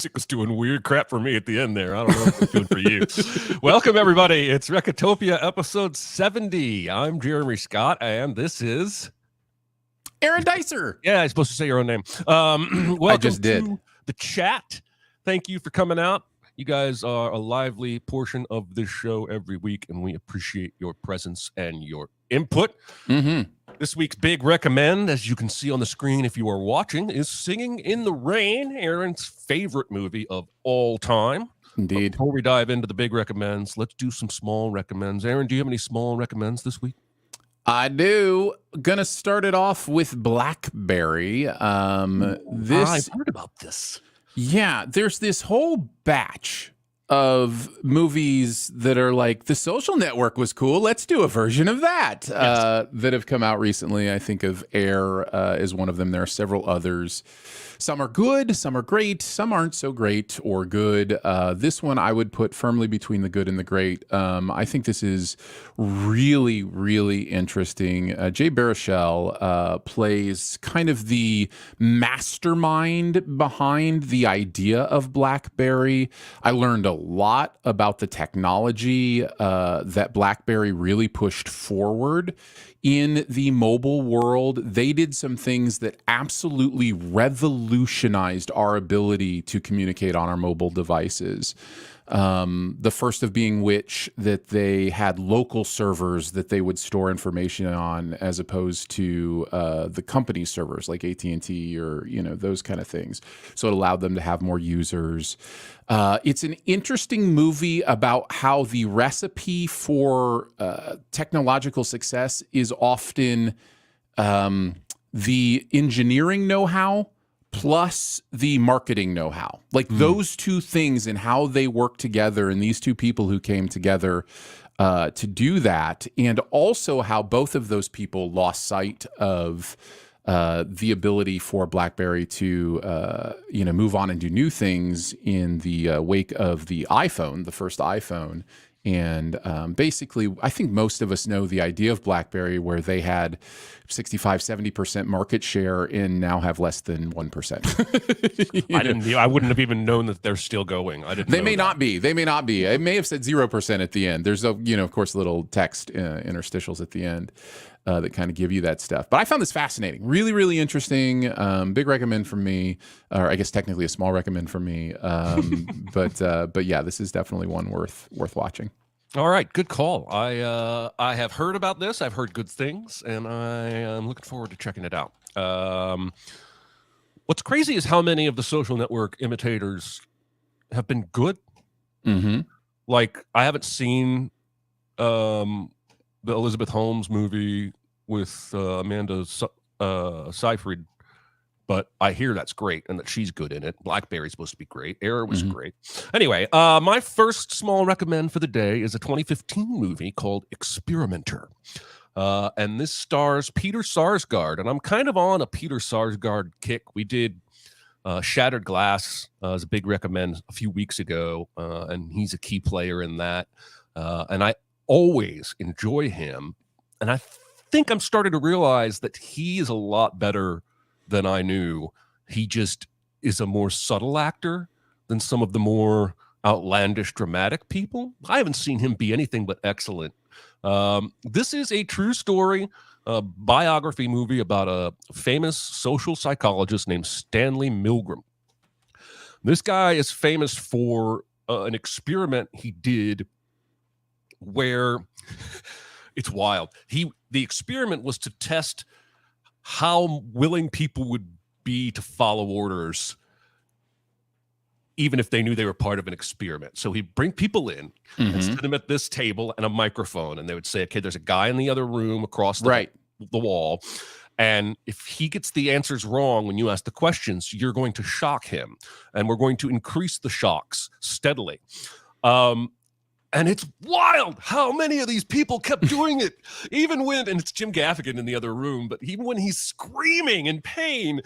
music was doing weird crap for me at the end there. I don't know what it's doing for you. Welcome, everybody. It's Recoptopia episode 70. I'm Jeremy Scott, and this is... Aaron Dicer. Yeah, I'm supposed to say your own name. Welcome I just did. to the chat. Thank you for coming out. You guys are a lively portion of this show every week, and we appreciate your presence and your input. Mm-hmm. This week's big recommend, as you can see on the screen if you are watching, is Singing in the Rain, Aaron's favorite movie of all time. Indeed. But before we dive into the big recommends, let's do some small recommends. Aaron, do you have any small recommends this week? I do. Gonna start it off with Blackberry. I've heard about this. Yeah, there's this whole batch of movies that are like, The Social Network was cool, let's do a version of that. Yes. That have come out recently. I think of Air is one of them. There are several others. Some are good, some are great, some aren't so great or good. This one I would put firmly between the good and the great. I think this is really, really interesting. Jay Baruchel plays kind of the mastermind behind the idea of BlackBerry. I learned a lot about the technology that BlackBerry really pushed forward in the mobile world. They did some things that absolutely revolutionized our ability to communicate on our mobile devices. The first of being which that they had local servers that they would store information on, as opposed to the company servers like AT&T or those kind of things. So it allowed them to have more users. It's an interesting movie about how the recipe for technological success is often the engineering know-how plus the marketing know-how. Like those two things and how they work together, and these two people who came together to do that, and also how both of those people lost sight of the ability for BlackBerry to move on and do new things in the wake of the iPhone, the first iPhone. And basically, I think most of us know the idea of BlackBerry, where they had 65, 70% market share and now have less than 1%. I wouldn't have even known that they're still going. They may not be. They may not be. It may have said 0% at the end. There's of course, little text interstitials at the end that kind of give you that stuff. But I found this fascinating. Really, really interesting. Big recommend from me, or I guess technically a small recommend from me. But yeah, this is definitely one worth watching. All right, good call. I have heard about this. I've heard good things, and I am looking forward to checking it out. What's crazy is how many of the Social Network imitators have been good. Mm-hmm. Like, I haven't seen the Elizabeth Holmes movie with Amanda Seyfried, but I hear that's great and that she's good in it. BlackBerry's supposed to be great. Air was great. Anyway, my first small recommend for the day is a 2015 movie called Experimenter. And this stars Peter Sarsgaard. And I'm kind of on a Peter Sarsgaard kick. We did Shattered Glass as a big recommend a few weeks ago, and he's a key player in that. And I always enjoy him. And I think I'm starting to realize that he is a lot better than I knew. He just is a more subtle actor than some of the more outlandish dramatic people. I haven't seen him be anything but excellent. This is a true story, biography movie about a famous social psychologist named Stanley Milgram. This guy is famous for an experiment he did where it's wild. The experiment was to test how willing people would be to follow orders, even if they knew they were part of an experiment. So he'd bring people in and sit them at this table and a microphone, and they would say, okay, there's a guy in the other room across the wall, and if he gets the answers wrong when you ask the questions, you're going to shock him, and we're going to increase the shocks steadily. And it's wild how many of these people kept doing it, even when, and it's Jim Gaffigan in the other room, but even when he's screaming in pain,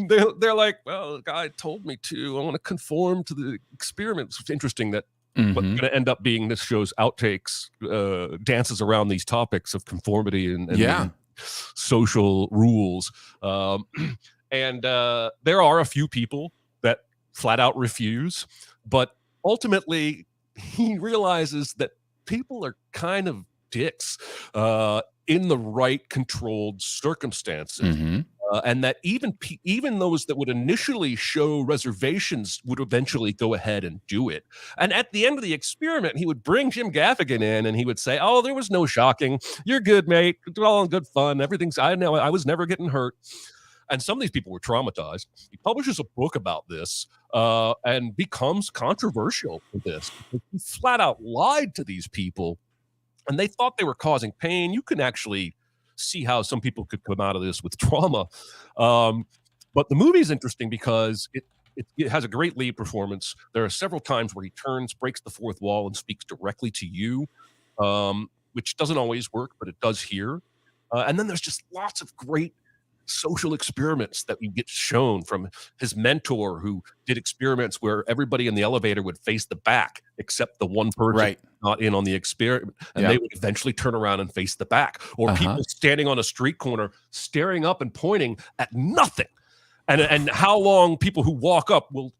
they're like, well, the guy told me to. I want to conform to the experiment. It's interesting that what's going to end up being this show's outtakes dances around these topics of conformity and social rules. And there are a few people that flat out refuse. But ultimately, he realizes that people are kind of dicks in the right controlled circumstances. Mm-hmm. And that even those that would initially show reservations would eventually go ahead and do it. And at the end of the experiment, he would bring Jim Gaffigan in and he would say, "Oh, there was no shocking. You're good, mate. It's all in good fun. Everything's, I know, I was never getting hurt." And some of these people were traumatized. He publishes a book about this and becomes controversial for this. He flat out lied to these people, and they thought they were causing pain. You can actually see how some people could come out of this with trauma. But the movie is interesting because it has a great lead performance. There are several times where he turns, breaks the fourth wall, and speaks directly to you, which doesn't always work, but it does here. And then there's just lots of great social experiments that you get shown from his mentor, who did experiments where everybody in the elevator would face the back except the one person not in on the experiment, and they would eventually turn around and face the back, or people standing on a street corner staring up and pointing at nothing, and how long people who walk up will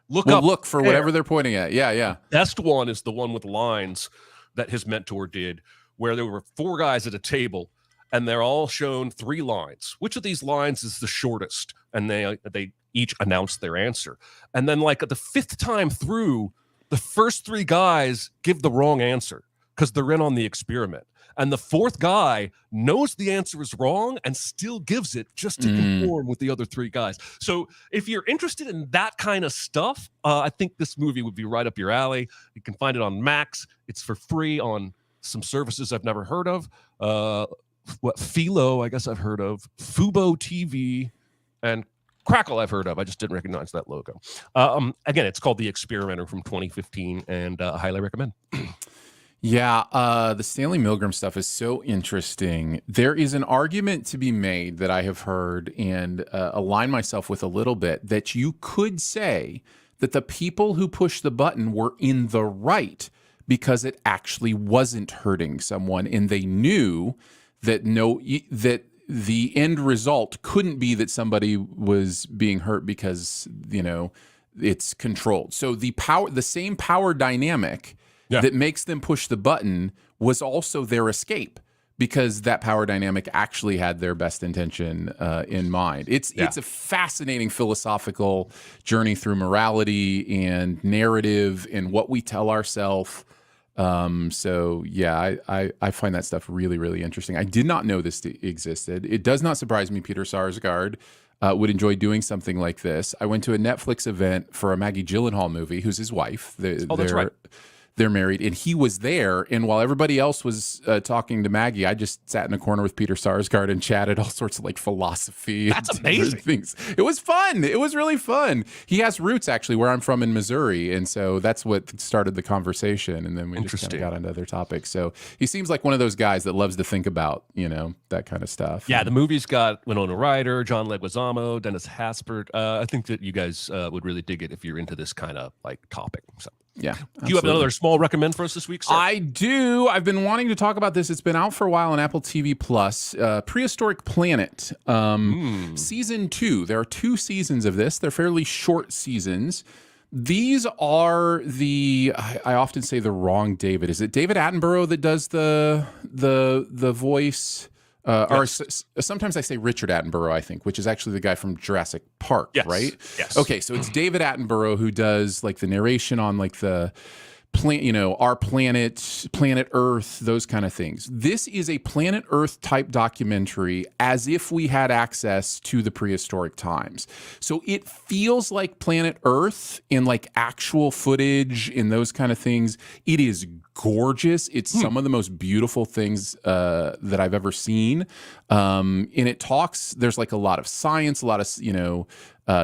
look for whatever they're pointing at. The best one is the one with lines that his mentor did, where there were 4 guys at a table and they're all shown 3 lines. Which of these lines is the shortest? And they each announce their answer. And then, like, at the 5th time through, the first 3 guys give the wrong answer because they're in on the experiment. And the 4th guy knows the answer is wrong and still gives it just to conform with the other 3 guys. So if you're interested in that kind of stuff, I think this movie would be right up your alley. You can find it on Max. It's for free on some services I've never heard of. Philo, I guess I've heard of, Fubo TV, and Crackle I've heard of. I just didn't recognize that logo. Again, it's called The Experimenter from 2015, and I highly recommend. The Stanley Milgram stuff is so interesting. There is an argument to be made that I have heard and align myself with a little bit, that you could say that the people who pushed the button were in the right because it actually wasn't hurting someone, and they knew that that the end result couldn't be that somebody was being hurt because, it's controlled. So the same power dynamic that makes them push the button was also their escape, because that power dynamic actually had their best intention in mind. It's a fascinating philosophical journey through morality and narrative and what we tell ourselves. I find that stuff really, really interesting. I did not know this existed. It does not surprise me Peter Sarsgaard would enjoy doing something like this. I went to a Netflix event for a Maggie Gyllenhaal movie, who's his wife. That's right. They're married, and he was there. And while everybody else was talking to Maggie, I just sat in a corner with Peter Sarsgaard and chatted all sorts of like philosophy. That's amazing. Things. It was fun. It was really fun. He has roots actually where I'm from in Missouri, and so that's what started the conversation. And then we just kind of got into other topics. So he seems like one of those guys that loves to think about, that kind of stuff. Yeah, the movie's got Winona Ryder, John Leguizamo, Dennis Haysbert. I think that you guys would really dig it if you're into this kind of like topic. So. Yeah. Do you have another small recommend for us this week, sir? I do. I've been wanting to talk about this. It's been out for a while on Apple TV Plus. Prehistoric Planet, season 2. There are 2 seasons of this. They're fairly short seasons. These are I often say the wrong David. Is it David Attenborough that does the voice? Yes. Or sometimes I say Richard Attenborough, I think, which is actually the guy from Jurassic Park, right? Yes. Okay, so it's David Attenborough who does like the narration on like the our planet Earth, those kind of things. This is a planet Earth type documentary, as if we had access to the prehistoric times. So it feels like planet Earth in like actual footage and those kind of things. It is gorgeous. It's some of the most beautiful things that I've ever seen. And it talks, there's like a lot of science, a lot of,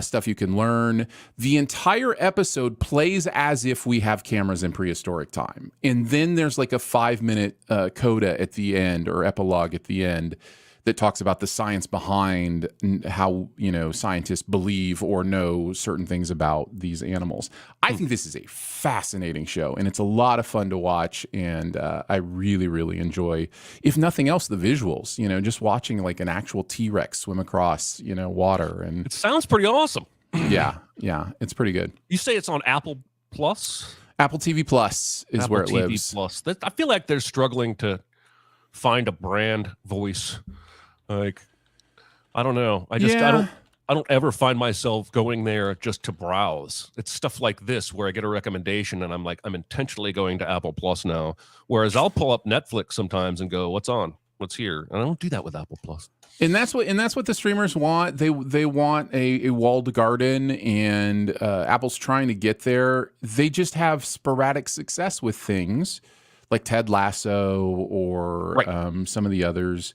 stuff you can learn. The entire episode plays as if we have cameras in prehistoric time. And then there's like a 5-minute coda at the end, or epilogue at the end, that talks about the science behind how, scientists believe or know certain things about these animals. I think this is a fascinating show, and it's a lot of fun to watch, and I really, really enjoy, if nothing else, the visuals, just watching like an actual T-Rex swim across, water. And it sounds pretty awesome. Yeah, it's pretty good. You say it's on Apple Plus? Apple TV Plus is Apple where it TV lives. Plus. I feel like they're struggling to find a brand voice. Like, I don't know. I don't ever find myself going there just to browse. It's stuff like this where I get a recommendation and I'm like, I'm intentionally going to Apple Plus now. Whereas I'll pull up Netflix sometimes and go, what's on? What's here? And I don't do that with Apple Plus. And that's what the streamers want. They want a walled garden, and Apple's trying to get there. They just have sporadic success with things like Ted Lasso or some of the others.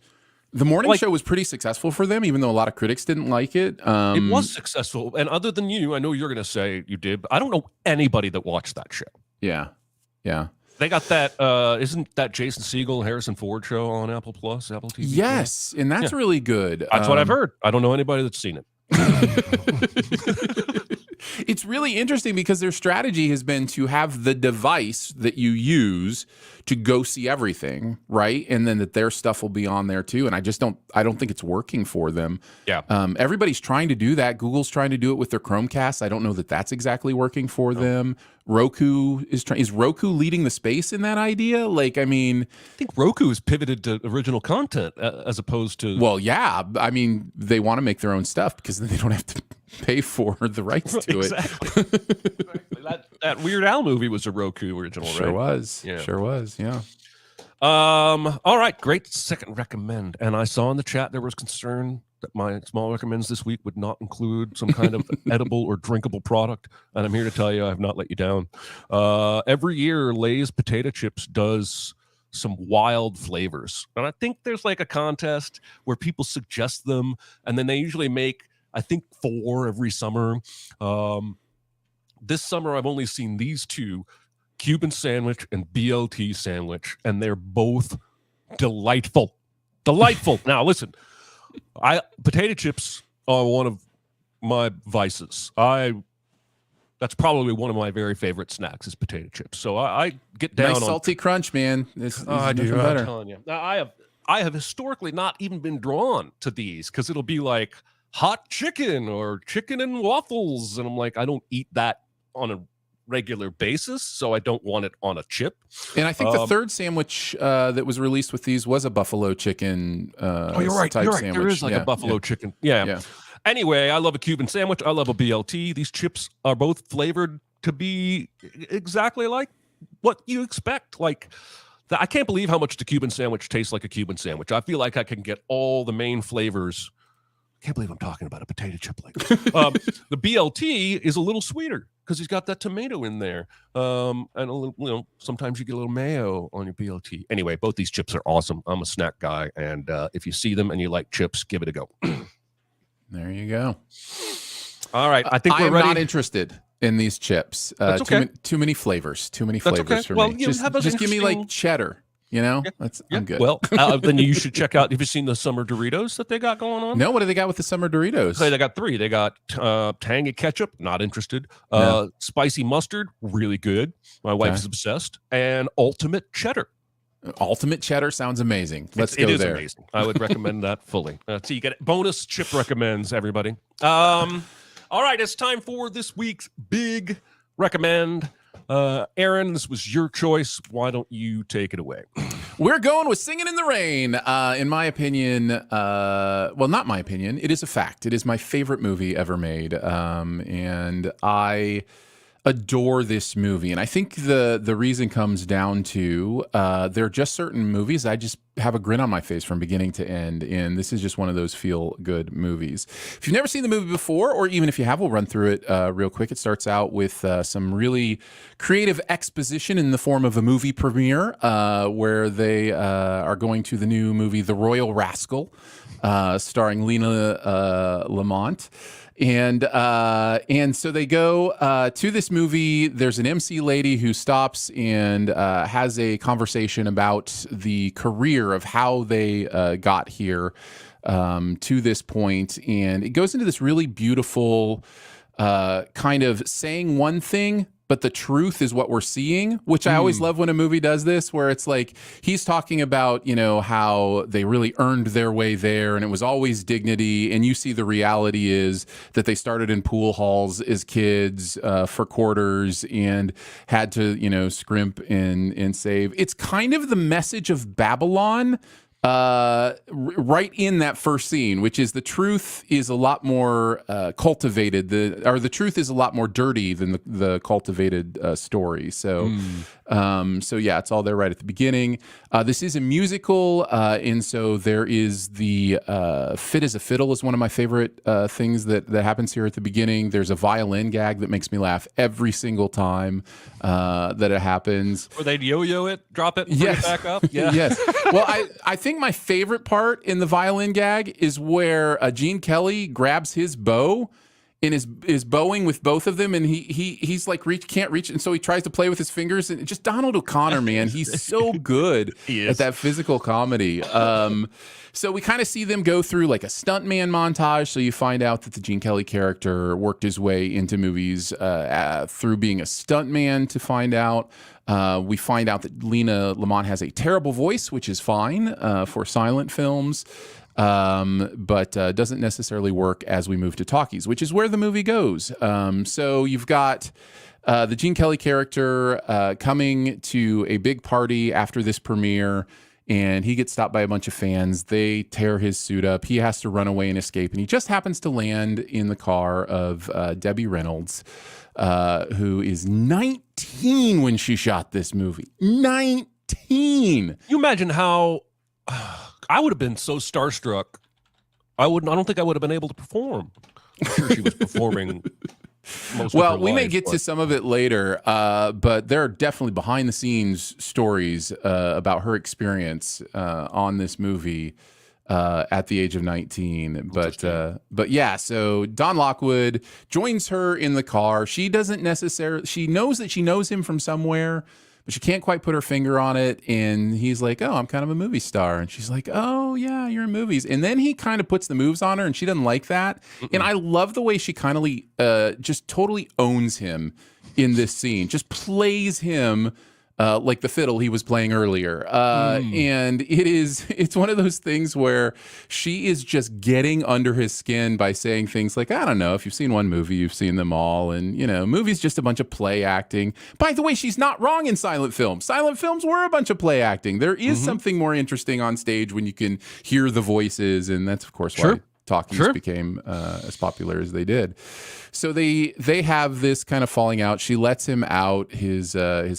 The morning show was pretty successful for them, even though a lot of critics didn't like it. It was successful. And other than you, I know you're going to say you did, but I don't know anybody that watched that show. Yeah. They got that, isn't that Jason Segel, Harrison Ford show on Apple Plus, Apple TV? Yes, and that's really good. That's what I've heard. I don't know anybody that's seen it. It's really interesting because their strategy has been to have the device that you use to go see everything, right? And then that their stuff will be on there too. And I don't think it's working for them. Yeah. Everybody's trying to do that. Google's trying to do it with their Chromecast. I don't know that that's exactly working for them. Roku is Roku leading the space in that idea? Like, I mean, I think Roku has pivoted to original content as opposed to. Well, yeah. I mean, they want to make their own stuff because then they don't have to pay for the rights to it. Exactly. That Weird Al movie was a Roku original, right? Sure was. Yeah. All right, great second recommend. And I saw in the chat there was concern that my small recommends this week would not include some kind of edible or drinkable product. And I'm here to tell you I have not let you down. Every year, Lay's potato chips does some wild flavors. And I think there's like a contest where people suggest them, and then they usually make, I think, 4 every summer. This summer, I've only seen these 2, Cuban sandwich and BLT sandwich, and they're both delightful. Now, listen, potato chips are one of my vices. That's probably one of my very favorite snacks is potato chips. So I get down on salty crunch, man. I do. Better. I'm telling you. Now, I have historically not even been drawn to these because it'll be like hot chicken or chicken and waffles, and I'm like, I don't eat that on a regular basis, so I don't want it on a chip. And I think the third sandwich that was released with these was a buffalo chicken you're right. sandwich. There is like a buffalo chicken. Yeah. Anyway, I love a Cuban sandwich. I love a BLT. These chips are both flavored to be exactly like what you expect. Like, I can't believe how much the Cuban sandwich tastes like a Cuban sandwich. I feel like I can get all the main flavors. I can't believe I'm talking about a potato chip like this. The BLT is a little sweeter because he's got that tomato in there. And a little, sometimes you get a little mayo on your BLT. Anyway, both these chips are awesome. I'm a snack guy. And if you see them and you like chips, give it a go. There you go. All right. I think we're ready. I'm not interested in these chips. That's okay. Too many flavors. Too many flavors for me. Just give me like cheddar. I'm good. Well, then you should check out. Have you seen the summer Doritos that they got going on? No, what do they got with the summer Doritos? They got 3. They got tangy ketchup, not interested. Spicy mustard, really good. My wife is obsessed. And ultimate cheddar. Ultimate cheddar sounds amazing. Let's go there. It is amazing. I would recommend that fully. So you get bonus chip recommends, everybody. All right, it's time for this week's big recommend. Aaron, this was your choice. Why don't you take it away? We're going with Singin' in the Rain. In my opinion, well, not my opinion. It is a fact. It is my favorite movie ever made. And I adore this movie. And I think the reason comes down to there are just certain movies I just have a grin on my face from beginning to end. And this is just one of those feel-good movies. If you've never seen the movie before, or even if you have, we'll run through it real quick. It starts out with some really creative exposition in the form of a movie premiere where they are going to the new movie The Royal Rascal, starring Lena Lamont. And so they go to this movie. There's an MC lady who stops and has a conversation about the career of how they got here to this point. And it goes into this really beautiful kind of saying one thing but the truth is what we're seeing, which I always love when a movie does this, where it's like he's talking about, how they really earned their way there and it was always dignity. And you see the reality is that they started in pool halls as kids for quarters and had to, scrimp and save. It's kind of the message of Babylon right in that first scene, which is the truth is a lot more cultivated. The truth is a lot more dirty than the cultivated story. So, yeah, it's all there right at the beginning. This is a musical, and so there is the fit as a fiddle is one of my favorite things that happens here at the beginning. There's a violin gag that makes me laugh every single time that it happens. Or they'd yo-yo it, drop it, and bring it back up. Yeah. Yes. Well, I think my favorite part in the violin gag is where Gene Kelly grabs his bow and is bowing with both of them, and he's like can't reach, and so he tries to play with his fingers. And just Donald O'Connor, man, he's so good at that physical comedy. So we kind of see them go through like a stuntman montage. So you find out that the Gene Kelly character worked his way into movies through being a stuntman to find out. We find out that Lena Lamont has a terrible voice, which is fine for silent films, but doesn't necessarily work as we move to talkies, which is where the movie goes. So you've got the Gene Kelly character coming to a big party after this premiere, and he gets stopped by a bunch of fans. They tear his suit up. He has to run away and escape, and he just happens to land in the car of Debbie Reynolds, who is 19 when she shot this movie. 19. You imagine how I would have been so starstruck. I don't think I would have been able to perform. I'm sure she was performing. Well, we may get to some of it later, but there are definitely behind the scenes stories about her experience on this movie at the age of 19. But yeah, so Don Lockwood joins her in the car. She doesn't necessarily, she knows that she knows him from somewhere, but she can't quite put her finger on it. And he's like, oh, I'm kind of a movie star. And she's like, oh yeah, you're in movies. And then he kind of puts the moves on her and she doesn't like that. And I love the way she kind of just totally owns him in this scene, just plays him like the fiddle he was playing earlier. And it's one of those things where she is just getting under his skin by saying things like, I don't know, if you've seen one movie, you've seen them all. And, movies just a bunch of play acting. By the way, she's not wrong in silent films. Silent films were a bunch of play acting. There is something more interesting on stage when you can hear the voices. And that's, of course, why talkies became as popular as they did. So they have this kind of falling out. She lets him out. His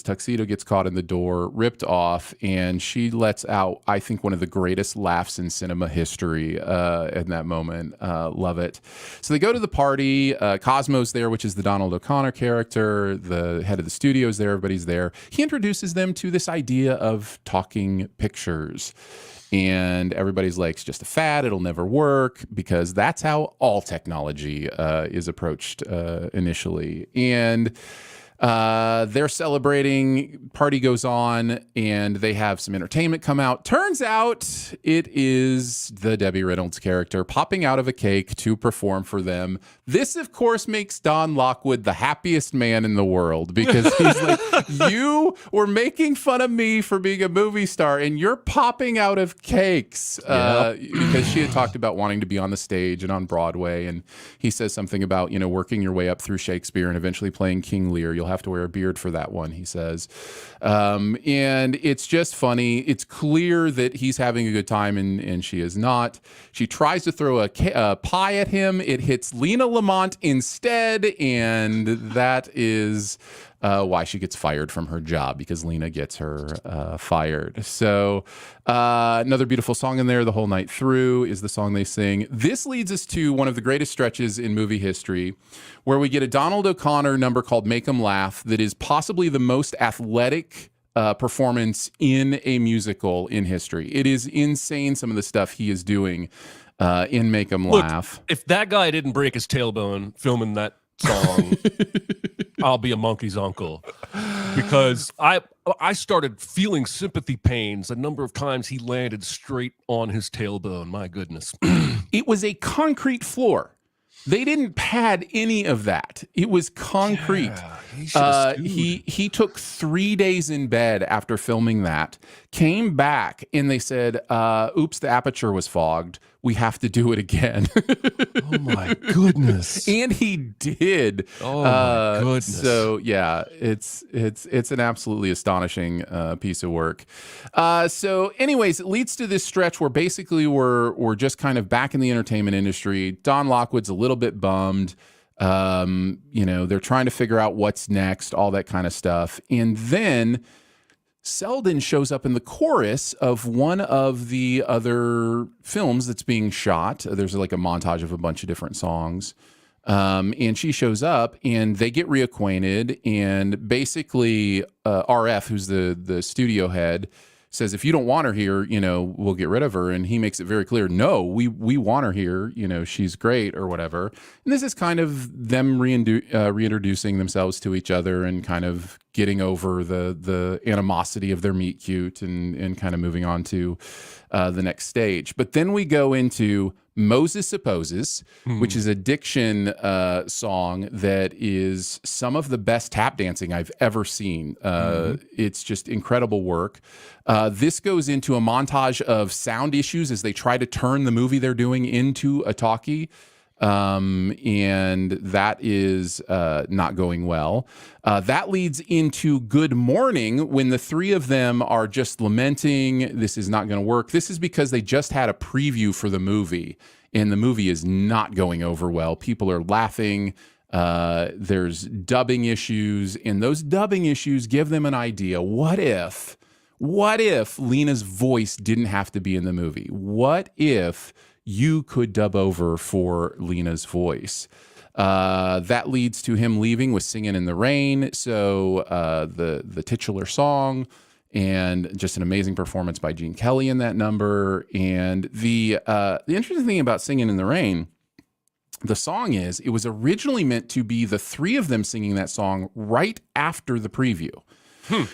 tuxedo gets caught in the door, ripped off, and she lets out, I think, one of the greatest laughs in cinema history in that moment. Love it. So they go to the party. Cosmo's there, which is the Donald O'Connor character. The head of the studio is there. Everybody's there. He introduces them to this idea of talking pictures. And everybody's like, it's just a fad. It'll never work, because that's how all technology is approached initially. And they're celebrating, party goes on, and they have some entertainment come out. Turns out it is the Debbie Reynolds character popping out of a cake to perform for them. This, of course, makes Don Lockwood the happiest man in the world, because he's like, you were making fun of me for being a movie star, and you're popping out of cakes. Because she had talked about wanting to be on the stage and on Broadway, and he says something about, working your way up through Shakespeare and eventually playing King Lear. You'll have to wear a beard for that one, he says. And it's just funny. It's clear that he's having a good time, and she is not. She tries to throw a pie at him. It hits Lena Lamont instead, and that is why she gets fired from her job, because Lena gets her fired. So another beautiful song in there the whole night through is the song they sing. This leads us to one of the greatest stretches in movie history, where we get a Donald O'Connor number called Make 'Em Laugh that is possibly the most athletic performance in a musical in history. It is insane, some of the stuff he is doing in Make 'Em Laugh. If that guy didn't break his tailbone filming that song, I'll be a monkey's uncle, because I started feeling sympathy pains the number of times he landed straight on his tailbone. My goodness. It was a concrete floor They didn't pad any of that. It was concrete. Yeah, he should have sued. He took 3 days in bed after filming that, came back, and they said, oops, the aperture was fogged. We have to do it again. Oh my goodness. And he did. Oh my goodness. So yeah, it's an absolutely astonishing piece of work. So anyways, it leads to this stretch where basically we're just kind of back in the entertainment industry. Don Lockwood's a little bit bummed. They're trying to figure out what's next, all that kind of stuff. And then Selden shows up in the chorus of one of the other films that's being shot. There's like a montage of a bunch of different songs. And she shows up and they get reacquainted. And basically, RF, who's the studio head, says, if you don't want her here, we'll get rid of her. And he makes it very clear, no, we want her here. She's great or whatever. And this is kind of them reintroducing themselves to each other and kind of getting over the animosity of their meet cute and kind of moving on to the next stage. But then we go into Moses Supposes, which is a Diction song that is some of the best tap dancing I've ever seen. It's just incredible work. This goes into a montage of sound issues as they try to turn the movie they're doing into a talkie. And that is not going well. That leads into Good Morning when the three of them are just lamenting this is not going to work. This is because they just had a preview for the movie, and the movie is not going over well. People are laughing. There's dubbing issues, and those dubbing issues give them an idea. What if Lena's voice didn't have to be in the movie? What if you could dub over for Lena's voice? That leads to him leaving with Singin' in the Rain. So the titular song, and just an amazing performance by Gene Kelly in that number. And the interesting thing about Singin' in the Rain, the song is, it was originally meant to be the three of them singing that song right after the preview.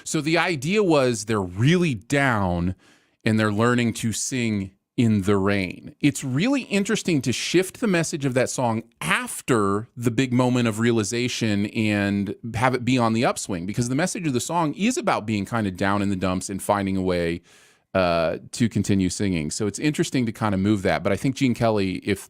So the idea was they're really down and they're learning to sing in the rain. It's really interesting to shift the message of that song after the big moment of realization and have it be on the upswing, because the message of the song is about being kind of down in the dumps and finding a way to continue singing. So it's interesting to kind of move that. But I think Gene Kelly, if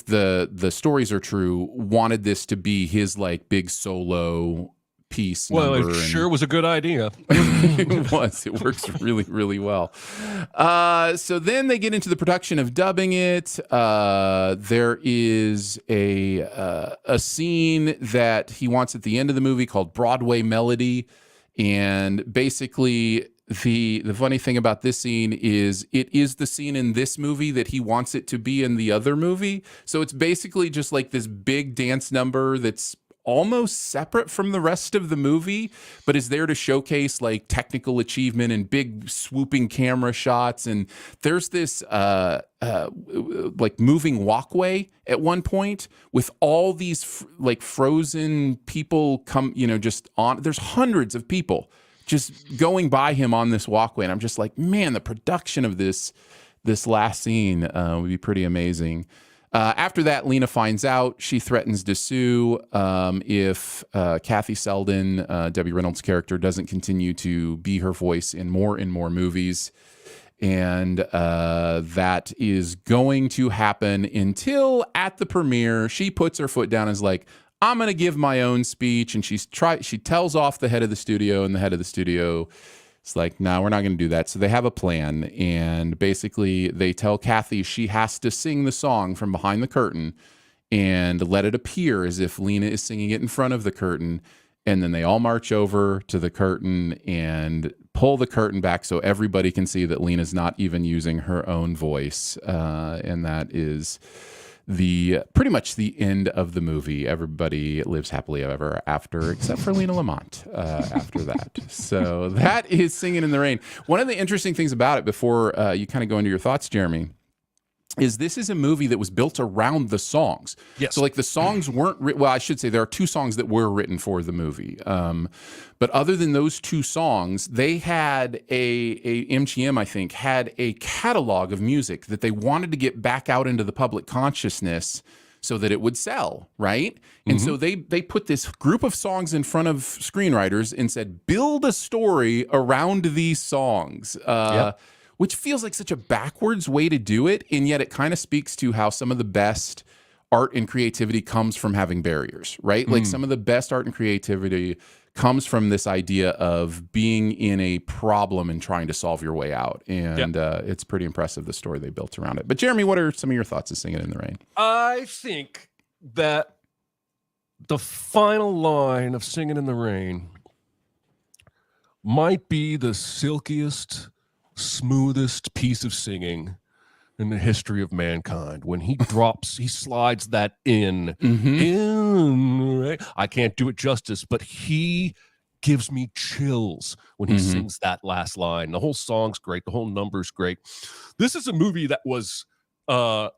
the stories are true, wanted this to be his like big solo piece. Well, it sure was a good idea. It was. It works really, really well. So then they get into the production of dubbing it. There is a scene that he wants at the end of the movie called Broadway Melody. And basically, the funny thing about this scene is it is the scene in this movie that he wants it to be in the other movie. So it's basically just like this big dance number that's almost separate from the rest of the movie, but is there to showcase like technical achievement and big swooping camera shots. And there's this like moving walkway at one point with all these like frozen people just on. There's hundreds of people just going by him on this walkway. And I'm just like, man, the production of this last scene would be pretty amazing. After that, Lena finds out. She threatens to sue if Kathy Selden, Debbie Reynolds' character, doesn't continue to be her voice in more and more movies. And that is going to happen until at the premiere, she puts her foot down and is like, I'm going to give my own speech. And she tells off the head of the studio, and the head of the studio it's like, no, we're not going to do that. So they have a plan. And basically, they tell Kathy she has to sing the song from behind the curtain and let it appear as if Lena is singing it in front of the curtain. And then they all march over to the curtain and pull the curtain back so everybody can see that Lena's not even using her own voice. And that is pretty much the end of the movie. Everybody lives happily ever after, except for Lena Lamont after that. So that is Singin' in the Rain. One of the interesting things about it, before you kind of go into your thoughts, Jeremy, is this is a movie that was built around the songs. Yes. So like the songs weren't well, I should say there are two songs that were written for the movie. But other than those two songs, they had a MGM, I think, had a catalog of music that they wanted to get back out into the public consciousness so that it would sell, right? And so they put this group of songs in front of screenwriters and said, build a story around these songs. Which feels like such a backwards way to do it, and yet it kind of speaks to how some of the best art and creativity comes from having barriers, right? Like some of the best art and creativity comes from this idea of being in a problem and trying to solve your way out. And it's pretty impressive, the story they built around it. But Jeremy, what are some of your thoughts of Singin' in the Rain? I think that the final line of Singin' in the Rain might be the silkiest, smoothest piece of singing in the history of mankind. When he he slides that in, right? I can't do it justice, but he gives me chills when he sings that last line. The whole song's great. The whole number's great. This is a movie that was off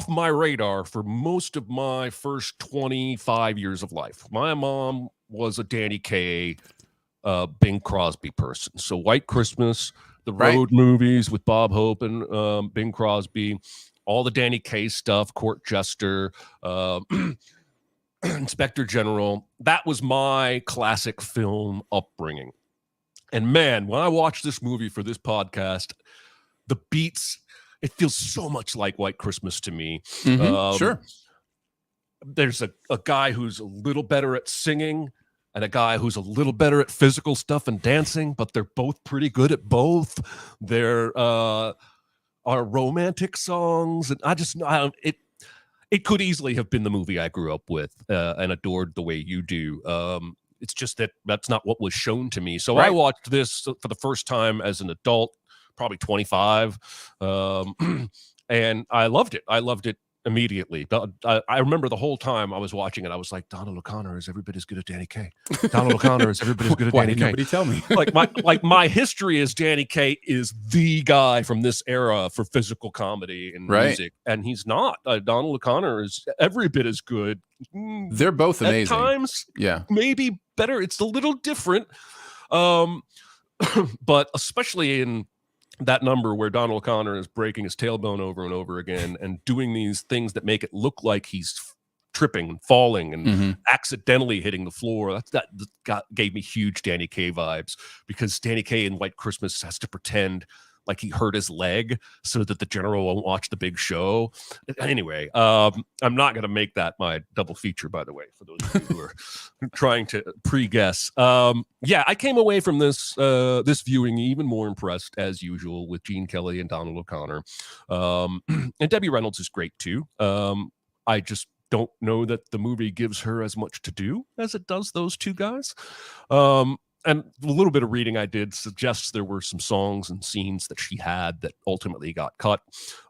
my radar for most of my first 25 years of life. My mom was a Danny Kaye, Bing Crosby person. So White Christmas, the road movies with Bob Hope and Bing Crosby, all the Danny Kaye stuff, Court Jester, Inspector General. That was my classic film upbringing. And man, when I watched this movie for this podcast, the beats, it feels so much like White Christmas to me. Sure. There's a guy who's a little better at singing and a guy who's a little better at physical stuff and dancing, but they're both pretty good at both. There are romantic songs, and it could easily have been the movie I grew up with and adored the way you do. It's just that's not what was shown to me. So I watched this for the first time as an adult, probably 25, and I loved it. I loved it immediately. I remember the whole time I was watching it, I was like, Donald O'Connor is every bit as good as Danny Kaye. Donald O'Connor is every bit as good as Danny Kaye. Nobody tell me. my history is Danny Kaye is the guy from this era for physical comedy and music, and he's not. Donald O'Connor is every bit as good. They're both amazing. At times, maybe better. It's a little different, but especially in that number where Donald O'Connor is breaking his tailbone over and over again and doing these things that make it look like he's tripping and falling and accidentally hitting the floor. That gave me huge Danny Kaye vibes, because Danny Kaye in White Christmas has to pretend like he hurt his leg so that the general won't watch the big show. Anyway, I'm not going to make that my double feature, by the way, for those of you who are trying to pre-guess. I came away from this viewing even more impressed, as usual, with Gene Kelly and Donald O'Connor. And Debbie Reynolds is great, too. I just don't know that the movie gives her as much to do as it does those two guys. And a little bit of reading I did suggests there were some songs and scenes that she had that ultimately got cut.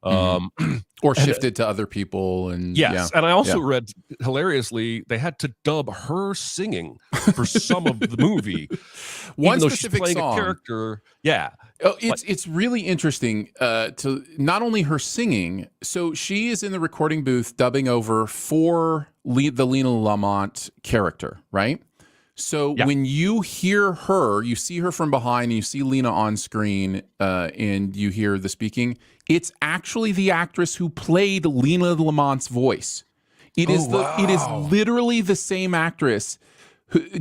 Or shifted to other people. And and I also read, hilariously, they had to dub her singing for some of the movie. One specific specific she's playing song. A character. It's really interesting to not only her singing. So she is in the recording booth dubbing over for the Lena Lamont character, right? So when you hear her, you see her from behind, and you see Lena on screen, and you hear the speaking. It's actually the actress who played Lena Lamont's voice. It is literally the same actress,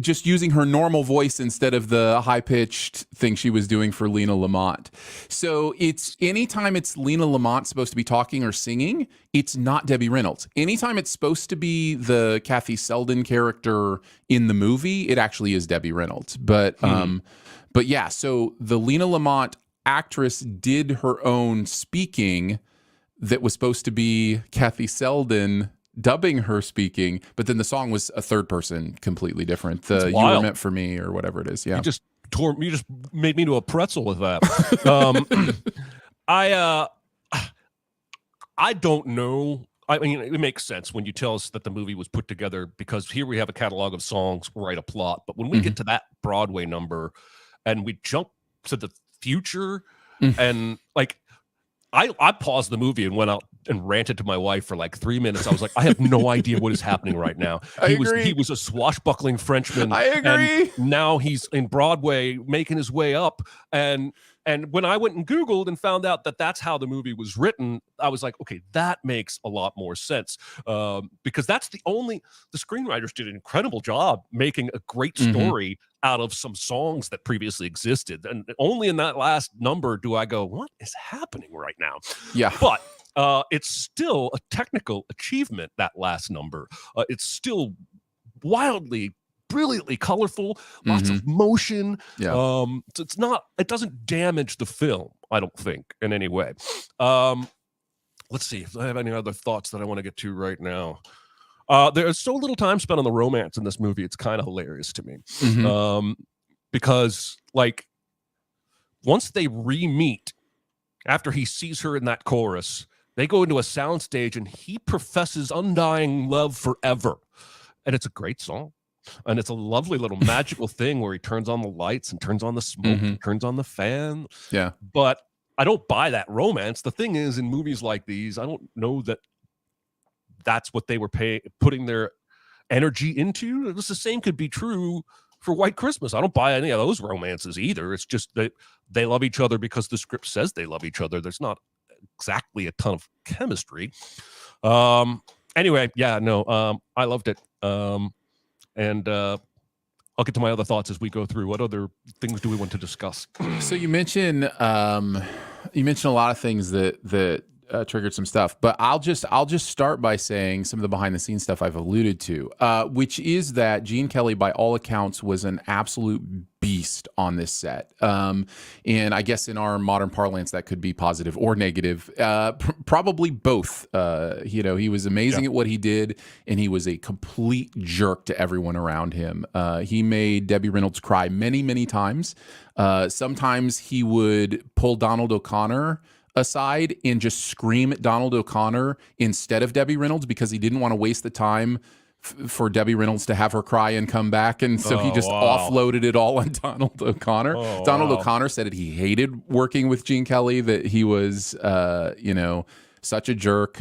just using her normal voice instead of the high-pitched thing she was doing for Lena Lamont. So it's anytime it's Lena Lamont supposed to be talking or singing, it's not Debbie Reynolds. Anytime it's supposed to be the Kathy Selden character in the movie, it actually is Debbie Reynolds. But so the Lena Lamont actress did her own speaking that was supposed to be Kathy Selden dubbing her speaking, but then the song was a third person, completely different. You Were Meant for Me, or whatever it is. Yeah, you just made me into a pretzel with that. I don't know. I mean, it makes sense when you tell us that the movie was put together, because here we have a catalog of songs, write a plot. But when we get to that Broadway number and we jump to the future, and like, I paused the movie and went out and ranted to my wife for like 3 minutes. I was like, I have no idea what is happening right now. I agree. He was a swashbuckling Frenchman. I agree. And now he's in Broadway making his way up. And when I went and Googled and found out that that's how the movie was written, I was like, okay, that makes a lot more sense. Because that's the screenwriters did an incredible job making a great story out of some songs that previously existed. And only in that last number do I go, what is happening right now? Yeah. But it's still a technical achievement, that last number. It's still wildly, brilliantly colorful, lots of motion. Yeah. So it doesn't damage the film, I don't think, in any way. Let's see if I have any other thoughts that I want to get to right now. There's so little time spent on the romance in this movie. It's kind of hilarious to me. Because like once they re-meet after he sees her in that chorus, they go into a soundstage and he professes undying love forever. And it's a great song. And it's a lovely little magical thing where he turns on the lights and turns on the smoke and turns on the fan. Yeah. But I don't buy that romance. The thing is, in movies like these, I don't know that that's what they were putting their energy into. The same could be true for White Christmas. I don't buy any of those romances either. It's just that they love each other because the script says they love each other. There's not exactly a ton of chemistry. Anyway, yeah, no, I loved it. And I'll get to my other thoughts as we go through. What other things do we want to discuss? So you mentioned a lot of things that triggered some stuff, but I'll just start by saying some of the behind the scenes stuff I've alluded to, which is that Gene Kelly, by all accounts, was an absolute beast on this set. And I guess in our modern parlance, that could be positive or negative, probably both. He was amazing at what he did, and he was a complete jerk to everyone around him. He made Debbie Reynolds cry many, many times. Sometimes he would pull Donald O'Connor aside and just scream at Donald O'Connor instead of Debbie Reynolds because he didn't want to waste the time for Debbie Reynolds to have her cry and come back. And so he just offloaded it all on Donald O'Connor. Donald O'Connor said that he hated working with Gene Kelly, that he was, such a jerk.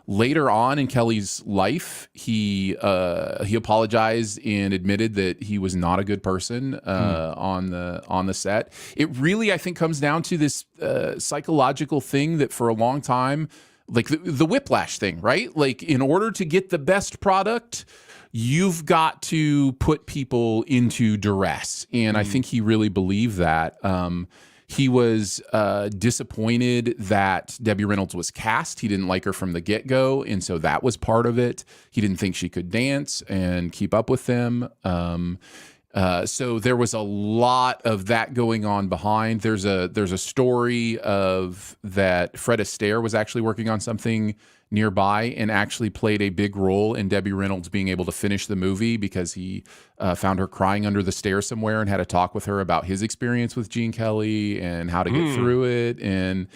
Later on in Kelly's life, he apologized and admitted that he was not a good person on the set. It really, I think, comes down to this psychological thing that for a long time, like the whiplash thing, right? Like in order to get the best product, you've got to put people into duress. And I think he really believed that. He was disappointed that Debbie Reynolds was cast. He didn't like her from the get-go, and so that was part of it. He didn't think she could dance and keep up with them. So there was a lot of that going on behind. There's a story of that Fred Astaire was actually working on something nearby and actually played a big role in Debbie Reynolds being able to finish the movie because he found her crying under the stairs somewhere and had a talk with her about his experience with Gene Kelly and how to get through it and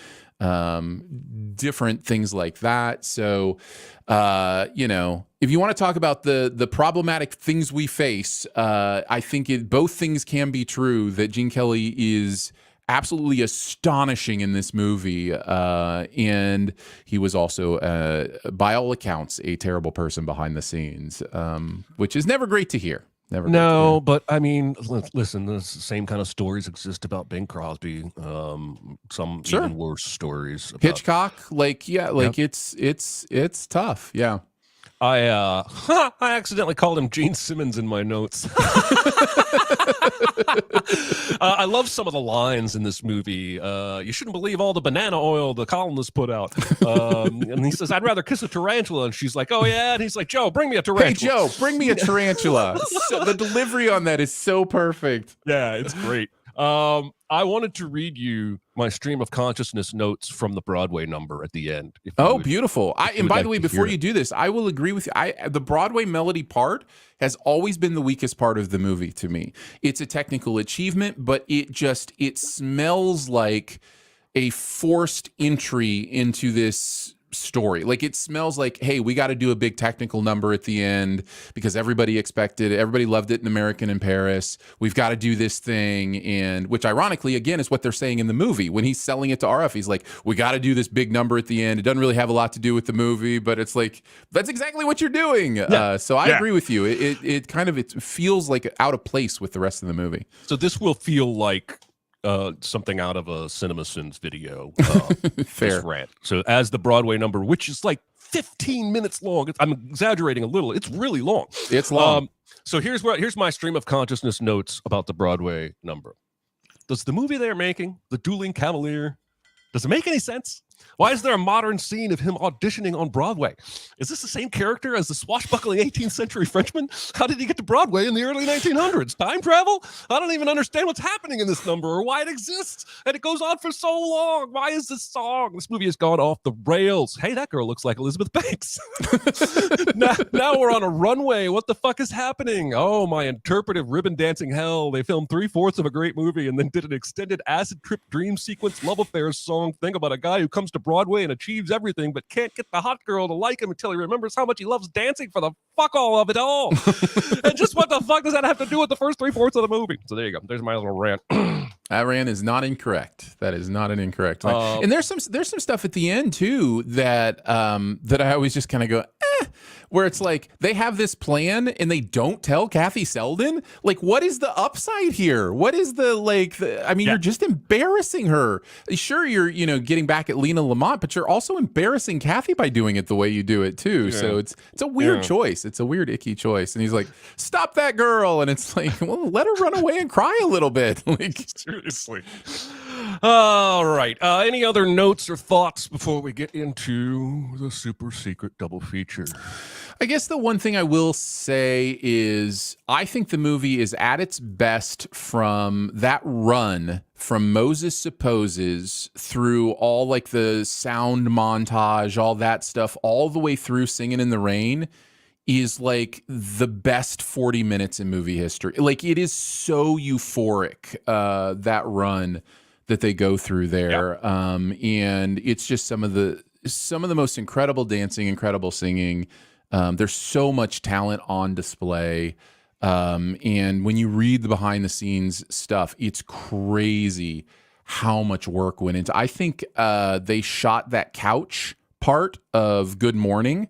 different things like that. So, if you want to talk about the problematic things we face, I think both things can be true, that Gene Kelly is absolutely astonishing in this movie. And he was also, by all accounts, a terrible person behind the scenes, which is never great to hear. No, but I mean, listen, the same kind of stories exist about Bing Crosby. Some even worse stories. About Hitchcock, it's tough. Yeah. I accidentally called him Gene Simmons in my notes. I love some of the lines in this movie. You shouldn't believe all the banana oil the colonists put out. And he says, I'd rather kiss a tarantula. And she's like, oh, yeah. And he's like, Joe, bring me a tarantula. Hey, Joe, bring me a tarantula. So the delivery on that is so perfect. Yeah, it's great. I wanted to read you my stream of consciousness notes from the Broadway number at the end. Beautiful. And by the way, before you do this, I will agree with you. The Broadway melody part has always been the weakest part of the movie to me. It's a technical achievement, but it smells like a forced entry into this story. Like it smells like, hey, we got to do a big technical number at the end because everybody expected it. Everybody loved it in American in Paris. We've got to do this thing. And which ironically, again, is what they're saying in the movie. When he's selling it to RF, he's like, we got to do this big number at the end. It doesn't really have a lot to do with the movie, but it's like, that's exactly what you're doing. Yeah. So I agree with you. It kind of, it feels like out of place with the rest of the movie. So this will feel like something out of a CinemaSins video. Fair rant. So as the Broadway number, which is like 15 minutes long. I'm exaggerating a little. It's really long. It's long. So here's my stream of consciousness notes about the Broadway number. Does the movie they're making, The Dueling Cavalier, does it make any sense? Why is there a modern scene of him auditioning on Broadway? Is this the same character as the swashbuckling 18th century Frenchman? How did he get to Broadway in the early 1900s? Time travel? I don't even understand what's happening in this number or why it exists. And it goes on for so long. Why is this song? This movie has gone off the rails. Hey, that girl looks like Elizabeth Banks. now we're on a runway. What the fuck is happening? Oh, my interpretive ribbon dancing hell. They filmed 3/4 of a great movie and then did an extended acid trip dream sequence love affairs song thing about a guy who comes to Broadway and achieves everything but can't get the hot girl to like him until he remembers how much he loves dancing for the fuck all of it all. And just what the fuck does that have to do with the first 3/4 of the movie? So there you go. There's my little rant. That rant is not incorrect. That is not an incorrect rant. And there's some stuff at the end too that that I always just kind of go, where it's like they have this plan and they don't tell Kathy Selden. Like, what is the upside here? What is you're just embarrassing her. Sure, you're getting back at Lena Lamont, but you're also embarrassing Kathy by doing it the way you do it too. Yeah. So it's a weird choice. It's a weird icky choice. And he's like, stop that girl. And it's like, well, let her run away and cry a little bit. Like, seriously. All right. Any other notes or thoughts before we get into the super secret double feature? I guess the one thing I will say is I think the movie is at its best from that run from Moses Supposes through all like the sound montage, all that stuff, all the way through Singin' in the Rain is like the best 40 minutes in movie history. Like it is so euphoric, that run that they go through there. Yep. And it's just some of the most incredible dancing, incredible singing. There's so much talent on display. And when you read the behind the scenes stuff, it's crazy how much work went into. I think they shot that couch part of Good Morning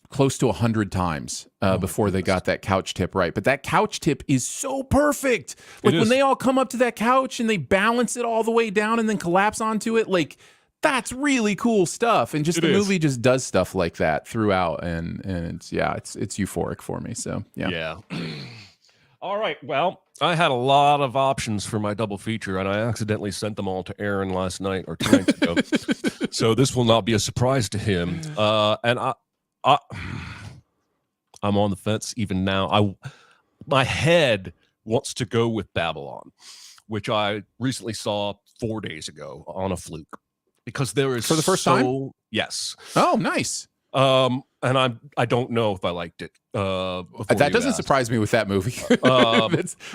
close to 100 times before they got that couch tip right. But that couch tip is so perfect. Like when they all come up to that couch and they balance it all the way down and then collapse onto it, like that's really cool stuff. And just the movie just does stuff like that throughout. And it's euphoric for me. So yeah. All right. Well, I had a lot of options for my double feature, and I accidentally sent them all to Aaron last night or 2 nights ago. So this will not be a surprise to him. And I'm on the fence even now. My head wants to go with Babylon, which I recently saw 4 days ago on a fluke, because there is for the first time. Yes. Oh, nice. And I don't know if I liked it. That doesn't surprise me with that movie.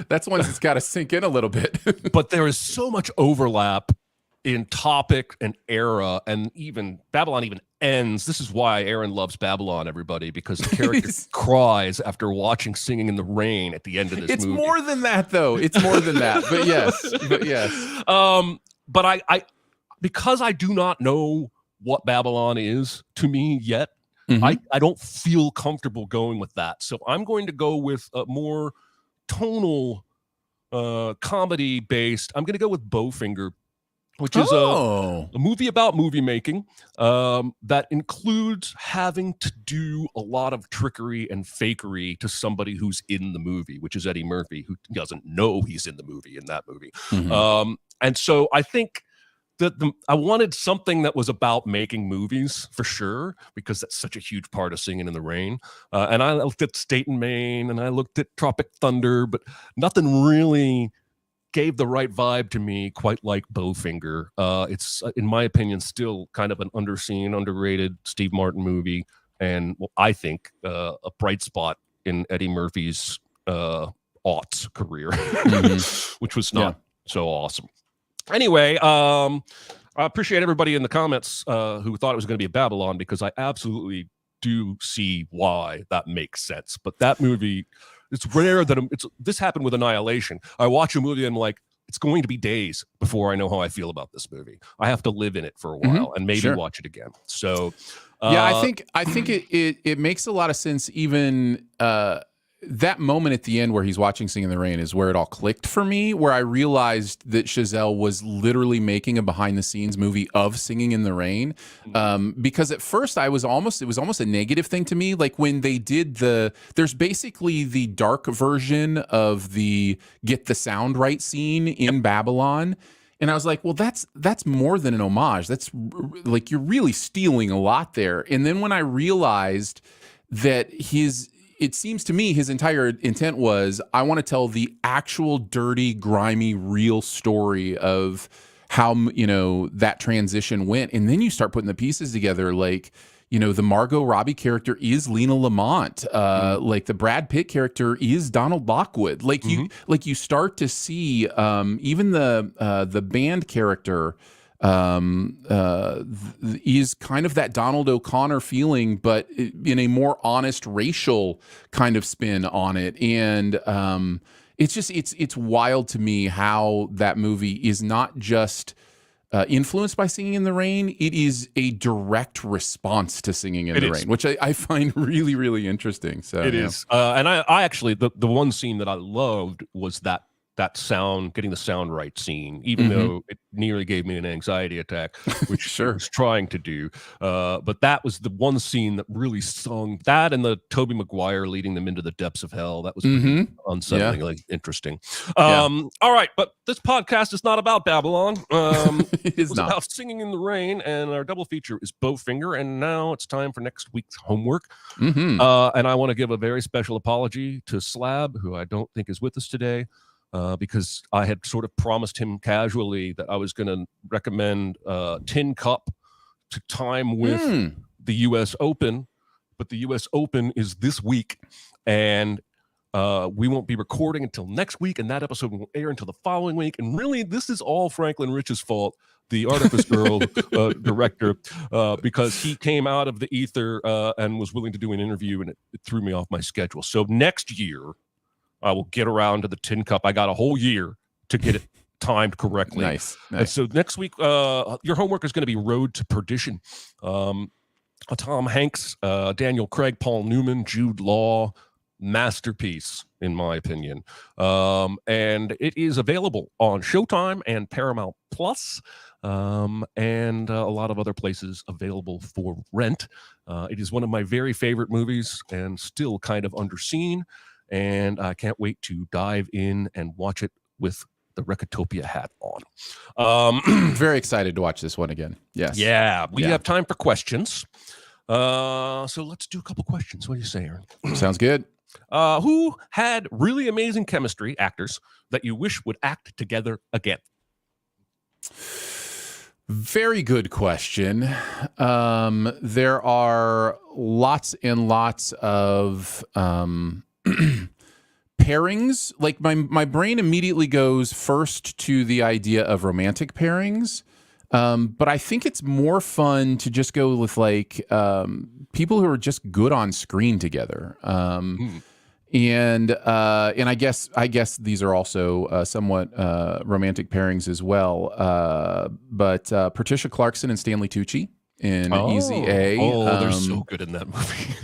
That's one that's got to sink in a little bit. But there is so much overlap in topic and era, and even Babylon even ends. This is why Aaron loves Babylon, everybody, because the character cries after watching Singing in the Rain at the end of this movie. It's more than that, though. It's more than that. But yes. But I because I do not know what Babylon is to me yet, I don't feel comfortable going with that. So I'm going to go with a more tonal, comedy based. I'm going to go with Bowfinger, which is a movie about movie making that includes having to do a lot of trickery and fakery to somebody who's in the movie, which is Eddie Murphy, who doesn't know he's in the movie in that movie. And so I think that I wanted something that was about making movies for sure, because that's such a huge part of Singing in the Rain. And I looked at State and Maine and I looked at Tropic Thunder, but nothing really gave the right vibe to me quite like Bowfinger. It's, in my opinion, still kind of an underseen, underrated Steve Martin movie. And I think a bright spot in Eddie Murphy's aughts career, which was not so awesome. Anyway, I appreciate everybody in the comments who thought it was going to be a Babylon, because I absolutely do see why that makes sense. But that movie, it's rare that this happened with Annihilation. I watch a movie and I'm like, it's going to be days before I know how I feel about this movie. I have to live in it for a while and maybe watch it again. So, yeah, I think it makes a lot of sense. Even that moment at the end where he's watching Singin' in the Rain is where it all clicked for me, where I realized that Chazelle was literally making a behind the scenes movie of Singing in the Rain. Because at first it was almost a negative thing to me. Like when they did there's basically the dark version of the get the sound right scene in Babylon. And I was like, well, that's more than an homage. That's like, you're really stealing a lot there. And then when I realized that it seems to me his entire intent was, I want to tell the actual dirty, grimy, real story of how, that transition went. And then you start putting the pieces together, like, the Margot Robbie character is Lena Lamont. Like the Brad Pitt character is Donald Lockwood. Like you start to see even the band character is kind of that Donald O'Connor feeling, but in a more honest racial kind of spin on it. And it's wild to me how that movie is not just influenced by Singing in the Rain. It is a direct response to Singing in the Rain, which I find really, really interesting. So it is. And I actually, the one scene that I loved was that sound, getting the sound right scene, even though it nearly gave me an anxiety attack, which I was trying to do. But that was the one scene that really sung that, and the Tobey Maguire leading them into the depths of hell. That was unsettlingly interesting. All right, but this podcast is not about Babylon. It is not about Singing in the Rain, and our double feature is Bowfinger. And now it's time for next week's homework. And I want to give a very special apology to Slab, who I don't think is with us today. Because I had sort of promised him casually that I was going to recommend Tin Cup to time with the U.S. Open, but the U.S. Open is this week, and we won't be recording until next week, and that episode won't air until the following week. And really, this is all Franklin Rich's fault, the Artifice Girl director, because he came out of the ether and was willing to do an interview, and it threw me off my schedule. So next year, I will get around to the Tin Cup. I got a whole year to get it timed correctly. Nice. And so next week, your homework is going to be Road to Perdition. Tom Hanks, Daniel Craig, Paul Newman, Jude Law, masterpiece, in my opinion. And it is available on Showtime and Paramount Plus, and a lot of other places available for rent. It is one of my very favorite movies and still kind of underseen. And I can't wait to dive in and watch it with the Recoptopia hat on. Very excited to watch this one again. Yes. Yeah, we have time for questions. So let's do a couple questions. What do you say, Aaron? Sounds good. Who had really amazing chemistry, actors, that you wish would act together again? Very good question. There are lots and lots of pairings. Like my brain immediately goes first to the idea of romantic pairings, but I think it's more fun to just go with like people who are just good on screen together. And I guess these are also somewhat romantic pairings as well. But Patricia Clarkson and Stanley Tucci in Easy A. They're so good in that movie.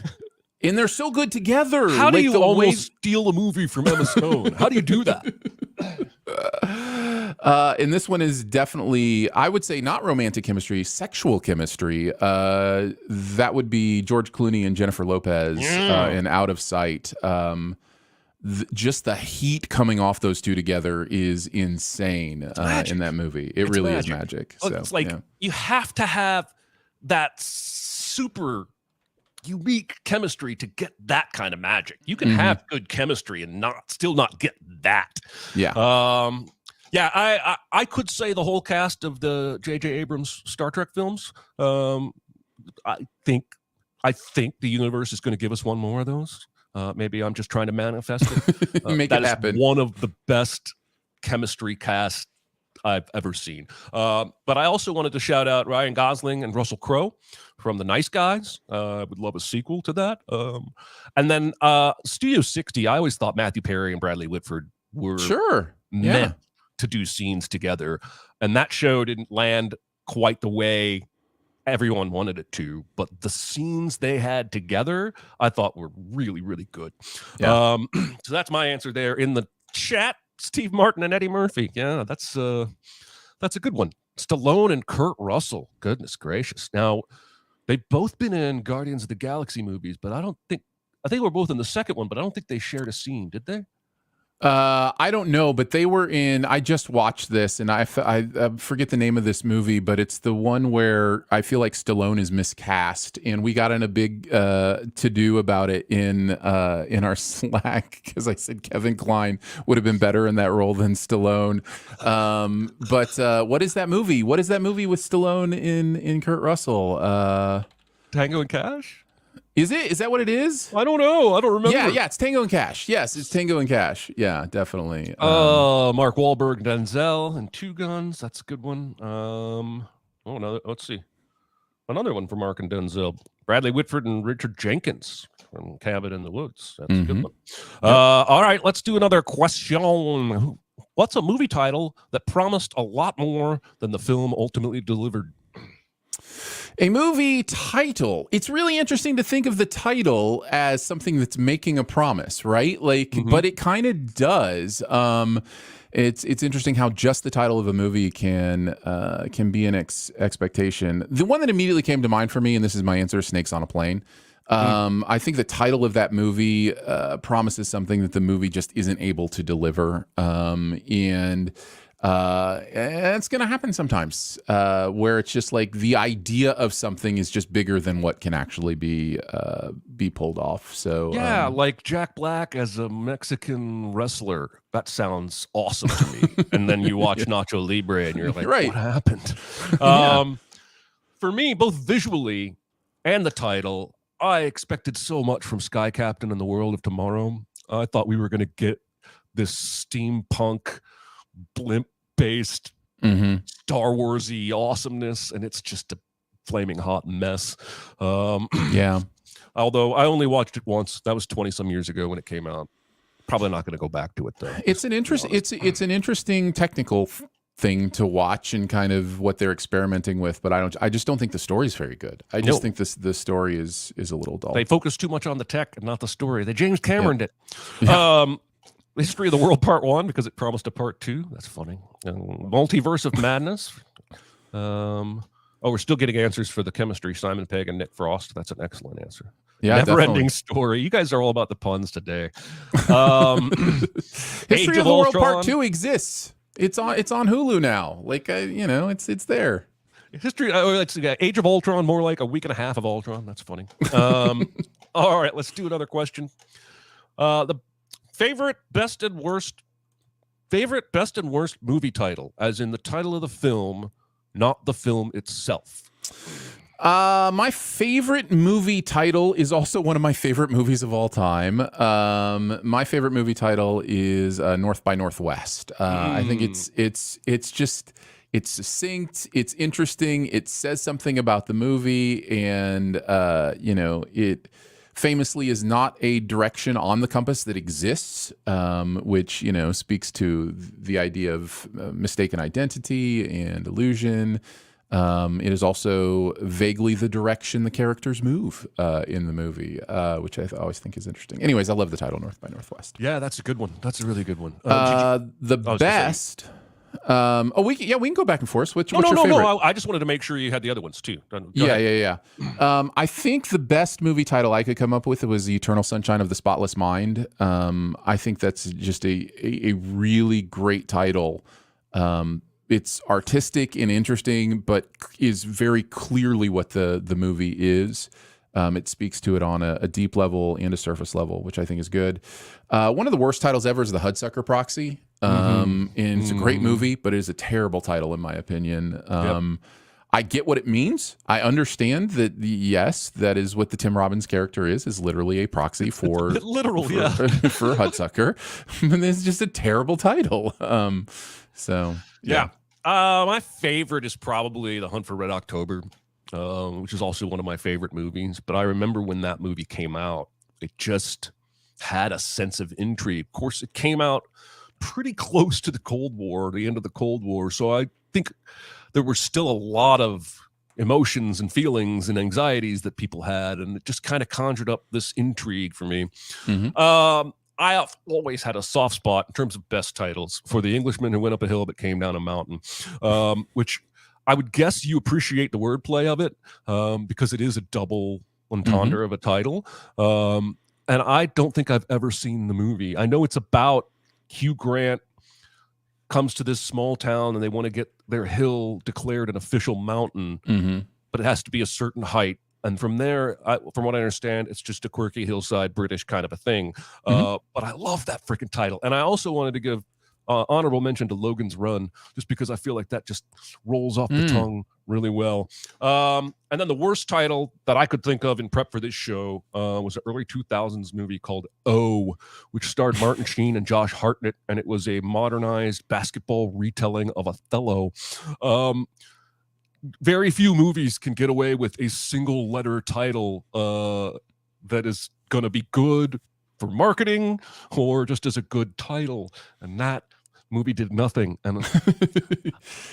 And they're so good together. How do you almost steal a movie from Emma Stone? How do you do that? And this one is definitely, I would say, not romantic chemistry, sexual chemistry. That would be George Clooney and Jennifer Lopez in Out of Sight. Just the heat coming off those two together is insane in that movie. It's really magic. Is magic. So, it's like you have to have that super unique chemistry to get that kind of magic. You can have good chemistry and still not get that. Yeah. I could say the whole cast of the J.J. Abrams Star Trek films. I think the universe is going to give us one more of those. Maybe I'm just trying to manifest it. Make it happen. One of the best chemistry casts I've ever seen. But I also wanted to shout out Ryan Gosling and Russell Crowe from The Nice Guys. I would love a sequel to that. And then Studio 60, I always thought Matthew Perry and Bradley Whitford were meant to do scenes together. And that show didn't land quite the way everyone wanted it to, but the scenes they had together, I thought were really, really good. Yeah. So that's my answer there in the chat. Steve Martin and Eddie Murphy. Yeah, that's a good one. Stallone and Kurt Russell. Goodness gracious. Now, they've both been in Guardians of the Galaxy movies, but I think we're both in the second one, but I don't think they shared a scene, did they? I don't know, but they were in. I just watched this, and I forget the name of this movie, but it's the one where I feel like Stallone is miscast, and we got in a big to do about it in our Slack because I said Kevin Kline would have been better in that role than Stallone. But what is that movie? What is that movie with Stallone in Kurt Russell? Tango and Cash. Is it? Is that what it is? I don't know. I don't remember. Yeah, it's Tango and Cash. Yes, it's Tango and Cash. Yeah, definitely. Mark Wahlberg, Denzel, and Two Guns. That's a good one. No, let's see. Another one for Mark and Denzel. Bradley Whitford and Richard Jenkins from Cabin in the Woods. That's a good one. All right, let's do another question. What's a movie title that promised a lot more than the film ultimately delivered? A movie title. It's really interesting to think of the title as something that's making a promise, right? Like, but it kind of does. It's interesting how just the title of a movie can be an expectation. The one that immediately came to mind for me, and this is my answer: Snakes on a Plane. I think the title of that movie promises something that the movie just isn't able to deliver, and it's going to happen sometimes where it's just like the idea of something is just bigger than what can actually be pulled off. So yeah, like Jack Black as a Mexican wrestler. That sounds awesome to me. And then you watch Nacho Libre and you're like, what happened? For me, both visually and the title, I expected so much from Sky Captain and the World of Tomorrow. I thought we were going to get this steampunk blimp-based Star Wars-y awesomeness, and it's just a flaming hot mess. Although I only watched it once. That was 20-some years ago when it came out. Probably not going to go back to it though. It's an interesting technical thing to watch and kind of what they're experimenting with, but I just don't think the story's very good. I just think the story is a little dull. They focus too much on the tech and not the story. They James Cameroned it. History of the World Part 1 because it promised a Part 2. That's funny. Multiverse of Madness. We're still getting answers for the chemistry. Simon Pegg and Nick Frost. That's an excellent answer. Yeah, Never-ending story. You guys are all about the puns today. History of the World Part 2 exists. It's on Hulu now. Like it's there. History. Let's see. Age of Ultron. More like a week and a half of Ultron. That's funny. All right, let's do another question. The favorite best and worst movie title, as in the title of the film, not the film itself. My favorite movie title is also one of my favorite movies of all time. My favorite movie title is North by Northwest. I think it's succinct, it's interesting, it says something about the movie, and it famously is not a direction on the compass that exists, which speaks to the idea of mistaken identity and illusion. It is also vaguely the direction the characters move in the movie, which I always think is interesting. Anyways, I love the title North by Northwest. Yeah, that's a good one. That's a really good one. Best. We can go back and forth. What's your favorite? No. I just wanted to make sure you had the other ones too. Yeah. I think the best movie title I could come up with was The Eternal Sunshine of the Spotless Mind. I think that's just a really great title. It's artistic and interesting, but is very clearly what the movie is. It speaks to it on a deep level and a surface level, which I think is good. One of the worst titles ever is The Hudsucker Proxy. And it's a great movie, but it is a terrible title in my opinion. I get what it means. I understand that yes, that is what the Tim Robbins character is literally a proxy for for Hudsucker. And it's just a terrible title. My favorite is probably The Hunt for Red October, which is also one of my favorite movies. But I remember when that movie came out, it just had a sense of intrigue. Of course, it came out pretty close to the Cold War, the end of the Cold War. So I think there were still a lot of emotions and feelings and anxieties that people had, and it just kind of conjured up this intrigue for me. I have always had a soft spot in terms of best titles for The Englishman Who Went Up a Hill But Came Down a Mountain, which I would guess you appreciate the wordplay of it, because it is a double entendre of a title. And I don't think I've ever seen the movie. I know it's about Hugh Grant comes to this small town and they want to get their hill declared an official mountain, but it has to be a certain height. And from there, from what I understand, it's just a quirky hillside British kind of a thing. But I love that freaking title. And I also wanted to give honorable mention to Logan's Run, just because I feel like that just rolls off the tongue really well. And then the worst title that I could think of in prep for this show was an early 2000s movie called O, which starred Martin Sheen and Josh Hartnett, and it was a modernized basketball retelling of Othello. Very few movies can get away with a single letter title that is going to be good for marketing or just as a good title, and that movie did nothing, and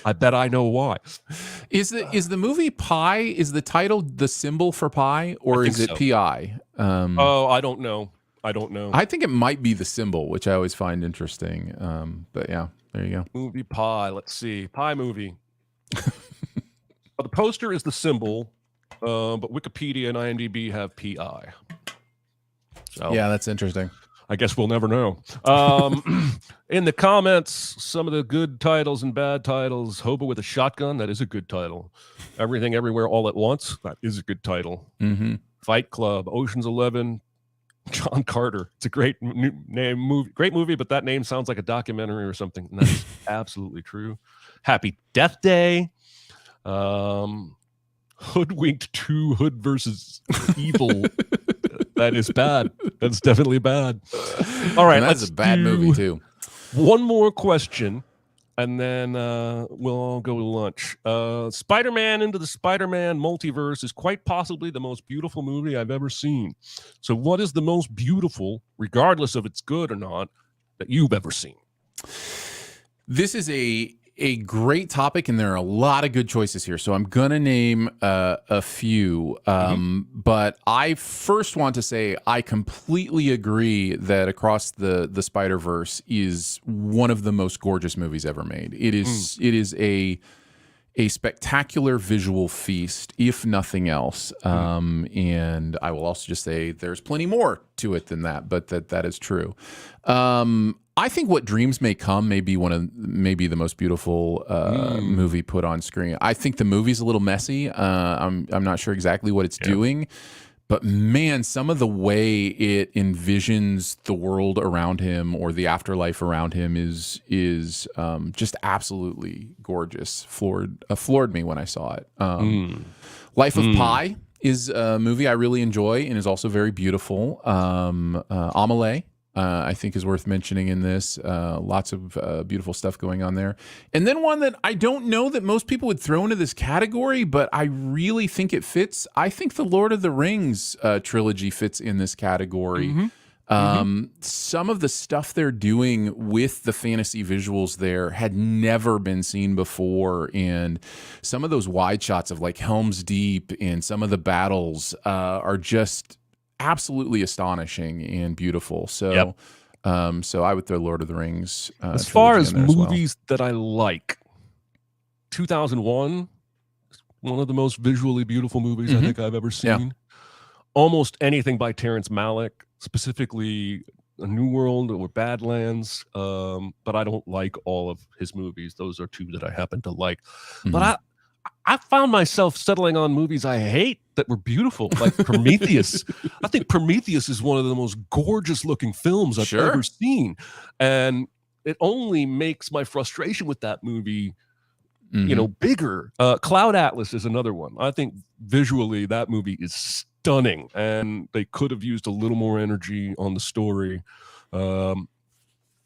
I bet I know why. Is the movie Pi, is the title the symbol for pi, or is it PI? I don't know. I think it might be the symbol, which I always find interesting. But yeah, there you go. Movie Pi. Let's see. Pi movie. The poster is the symbol, but Wikipedia and IMDb have PI. So yeah, that's interesting. I guess we'll never know. In the comments, some of the good titles and bad titles. Hobo with a Shotgun, that is a good title. Everything Everywhere All at Once, that is a good title. Fight Club, Ocean's 11, John Carter. It's a great movie, but that name sounds like a documentary or something. And that's absolutely true. Happy Death Day. Hoodwinked 2, Hood versus Evil. That is bad. That's definitely bad. All right, that's a bad movie too. One more question, and then we'll all go to lunch. Spider-Man Into the Spider-Man Multiverse is quite possibly the most beautiful movie I've ever seen. So what is the most beautiful, regardless of it's good or not, that you've ever seen? This is a great topic, and there are a lot of good choices here. So I'm going to name a few. But I first want to say I completely agree that Across the Spider-Verse is one of the most gorgeous movies ever made. It is a spectacular visual feast, if nothing else. And I will also just say there's plenty more to it than that, but that is true. I think What Dreams May Come may be maybe the most beautiful movie put on screen. I think the movie's a little messy. I'm not sure exactly what it's doing, but man, some of the way it envisions the world around him or the afterlife around him is just absolutely gorgeous. Floored me when I saw it. Life of Pi is a movie I really enjoy and is also very beautiful. Amelie, I think is worth mentioning in this. Lots of beautiful stuff going on there. And then one that I don't know that most people would throw into this category, but I really think it fits. I think the Lord of the Rings trilogy fits in this category. Some of the stuff they're doing with the fantasy visuals there had never been seen before. And some of those wide shots of like Helm's Deep and some of the battles are just absolutely astonishing and beautiful. So, so I would throw Lord of the Rings. As far as movies that I like, 2001, one of the most visually beautiful movies I think I've ever seen. Yeah. Almost anything by Terrence Malick, specifically A New World or Badlands, but I don't like all of his movies. Those are two that I happen to like. But I found myself settling on movies I hate that were beautiful, like Prometheus. I think Prometheus is one of the most gorgeous looking films I've ever seen. And it only makes my frustration with that movie, bigger. Cloud Atlas is another one. I think visually that movie is stunning, and they could have used a little more energy on the story.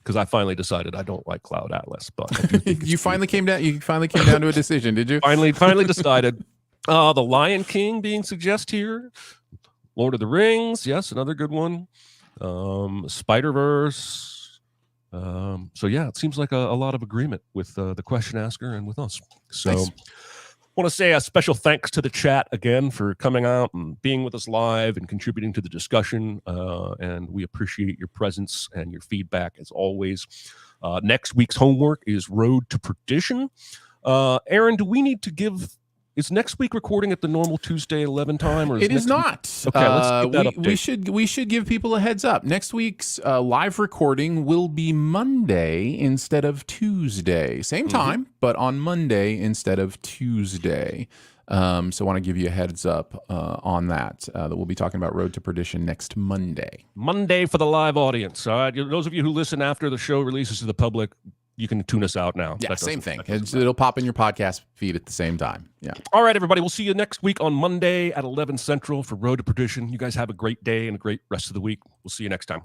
because I finally decided I don't like Cloud Atlas. But I do think You finally came down to a decision, did you? finally decided. The Lion King being suggested here. Lord of the Rings, yes, another good one. Spider-Verse. So yeah, it seems like a lot of agreement with the question asker and with us. So Nice. want to say a special thanks to the chat again for coming out and being with us live and contributing to the discussion. And we appreciate your presence and your feedback as always. Next week's homework is Road to Perdition. Aaron, do we need to give... Is next week recording at the normal Tuesday 11 time? Or It is not. Okay, let's get that update. We should give people a heads up. Next week's live recording will be Monday instead of Tuesday. Same time, but on Monday instead of Tuesday. So I want to give you a heads up on that. That we'll be talking about Road to Perdition next Monday. Monday for the live audience. All right, those of you who listen after the show releases to the public, you can tune us out now. Yeah, same thing. It'll pop in your podcast feed at the same time. Yeah. All right, everybody. We'll see you next week on Monday at 11 Central for Road to Perdition. You guys have a great day and a great rest of the week. We'll see you next time.